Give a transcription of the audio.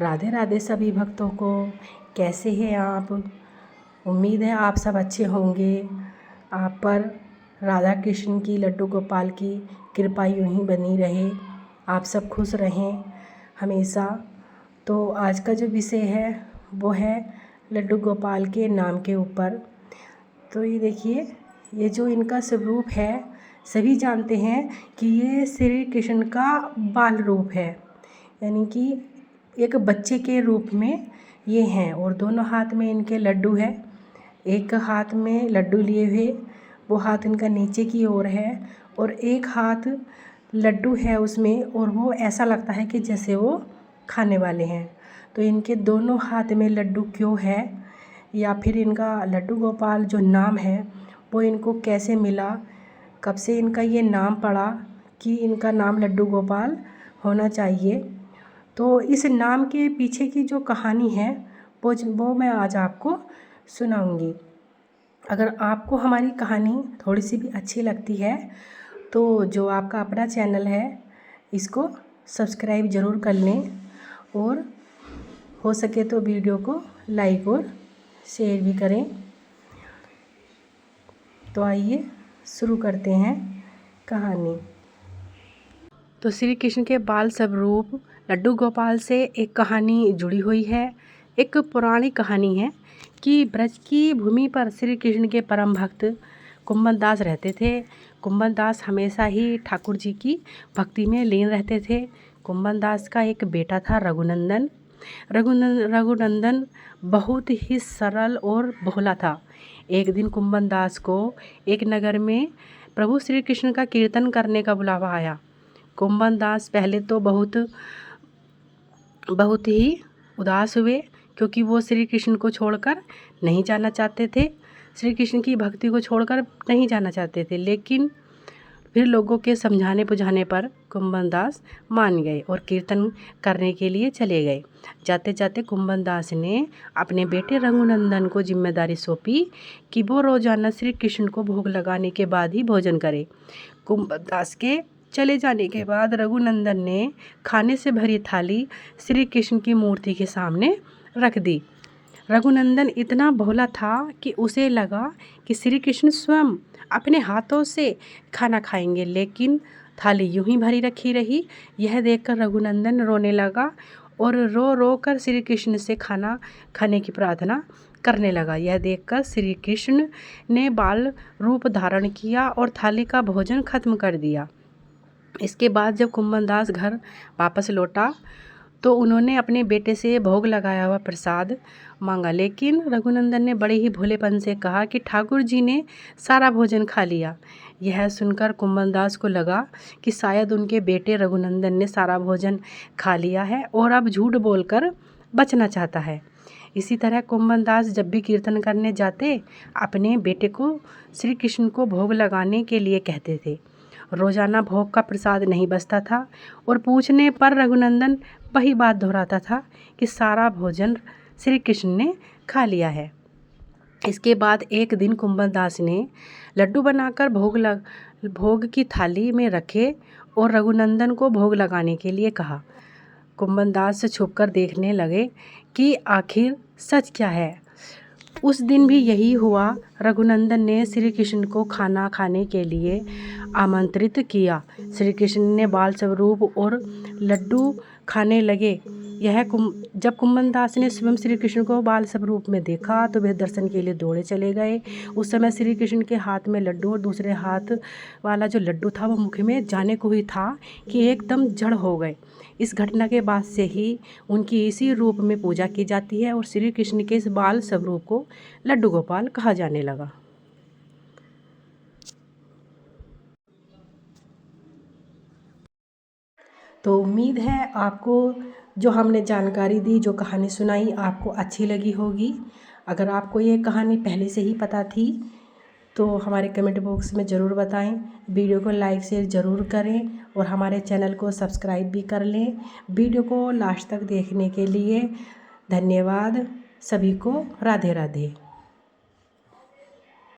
राधे राधे सभी भक्तों को। कैसे हैं आप? उम्मीद है आप सब अच्छे होंगे। आप पर राधा कृष्ण की, लड्डू गोपाल की कृपा यूं ही बनी रहे, आप सब खुश रहें हमेशा। तो आज का जो विषय है वो है लड्डू गोपाल के नाम के ऊपर। तो ये देखिए, ये जो इनका स्वरूप है, सभी जानते हैं कि ये श्री कृष्ण का बाल रूप है, यानी कि एक बच्चे के रूप में ये हैं। और दोनों हाथ में इनके लड्डू है। एक हाथ में लड्डू लिए हुए, वो हाथ इनका नीचे की ओर है, और एक हाथ लड्डू है उसमें, और वो ऐसा लगता है कि जैसे वो खाने वाले हैं। तो इनके दोनों हाथ में लड्डू क्यों है, या फिर इनका लड्डू गोपाल जो नाम है वो इनको कैसे मिला, कब से इनका ये नाम पड़ा कि इनका नाम लड्डू गोपाल होना चाहिए। तो इस नाम के पीछे की जो कहानी है वो मैं आज आपको सुनाऊंगी। अगर आपको हमारी कहानी थोड़ी सी भी अच्छी लगती है तो जो आपका अपना चैनल है इसको सब्सक्राइब ज़रूर कर लें, और हो सके तो वीडियो को लाइक और शेयर भी करें। तो आइए शुरू करते हैं कहानी। तो श्री कृष्ण के बाल स्वरूप लड्डू गोपाल से एक कहानी जुड़ी हुई है। एक पुरानी कहानी है कि ब्रज की भूमि पर श्री कृष्ण के परम भक्त कुंभन दास रहते थे। कुंभन दास हमेशा ही ठाकुर जी की भक्ति में लीन रहते थे। कुंभन दास का एक बेटा था रघुनंदन। रघुनंदन बहुत ही सरल और भोला था। एक दिन कुंभन दास को एक नगर में प्रभु श्री कृष्ण का कीर्तन करने का बुलावा आया। कुंभन दास पहले तो बहुत ही उदास हुए, क्योंकि वो श्री कृष्ण को छोड़कर नहीं जाना चाहते थे, श्री कृष्ण की भक्ति को छोड़कर नहीं जाना चाहते थे। लेकिन फिर लोगों के समझाने बुझाने पर कुंभन दास मान गए और कीर्तन करने के लिए चले गए। जाते जाते कुंभन दास ने अपने बेटे रघुनंदन को जिम्मेदारी सौंपी कि वो रोजाना श्री कृष्ण को भोग लगाने के बाद ही भोजन करे। कुंभन दास के चले जाने के बाद रघुनंदन ने खाने से भरी थाली श्री कृष्ण की मूर्ति के सामने रख दी। रघुनंदन इतना भोला था कि उसे लगा कि श्री कृष्ण स्वयं अपने हाथों से खाना खाएंगे, लेकिन थाली यूं ही भरी रखी रही। यह देखकर रघुनंदन रोने लगा और रो रो कर श्री कृष्ण से खाना खाने की प्रार्थना करने लगा। यह देखकर श्री कृष्ण ने बाल रूप धारण किया और थाली का भोजन खत्म कर दिया। इसके बाद जब कुंभन दास घर वापस लौटा तो उन्होंने अपने बेटे से भोग लगाया हुआ प्रसाद मांगा, लेकिन रघुनंदन ने बड़े ही भोलेपन से कहा कि ठाकुर जी ने सारा भोजन खा लिया। यह सुनकर कुंभन दास को लगा कि शायद उनके बेटे रघुनंदन ने सारा भोजन खा लिया है और अब झूठ बोलकर बचना चाहता है। इसी तरह कुंभन दास जब भी कीर्तन करने जाते अपने बेटे को श्री कृष्ण को भोग लगाने के लिए कहते थे। रोजाना भोग का प्रसाद नहीं बचता था और पूछने पर रघुनंदन वही बात दोहराता था कि सारा भोजन श्री कृष्ण ने खा लिया है। इसके बाद एक दिन कुंभन दास ने लड्डू बनाकर भोग की थाली में रखे और रघुनंदन को भोग लगाने के लिए कहा। कुंभन दास छुपकर देखने लगे कि आखिर सच क्या है। उस दिन भी यही हुआ। रघुनंदन ने श्री कृष्ण को खाना खाने के लिए आमंत्रित किया। श्री कृष्ण ने बाल स्वरूप और लड्डू खाने लगे। जब कुंभन दास ने स्वयं श्री कृष्ण को बाल स्वरूप में देखा तो वे दर्शन के लिए दौड़े चले गए। उस समय श्री कृष्ण के हाथ में लड्डू और दूसरे हाथ वाला जो लड्डू था वो मुख में जाने को ही था कि एकदम जड़ हो गए। इस घटना के बाद से ही उनकी इसी रूप में पूजा की जाती है और श्री कृष्ण के इस बाल स्वरूप को लड्डू गोपाल कहा जाने लगा। तो उम्मीद है आपको जो हमने जानकारी दी, जो कहानी सुनाई, आपको अच्छी लगी होगी। अगर आपको ये कहानी पहले से ही पता थी तो हमारे कमेंट बॉक्स में ज़रूर बताएं। वीडियो को लाइक शेयर ज़रूर करें और हमारे चैनल को सब्सक्राइब भी कर लें। वीडियो को लास्ट तक देखने के लिए धन्यवाद। सभी को राधे राधे।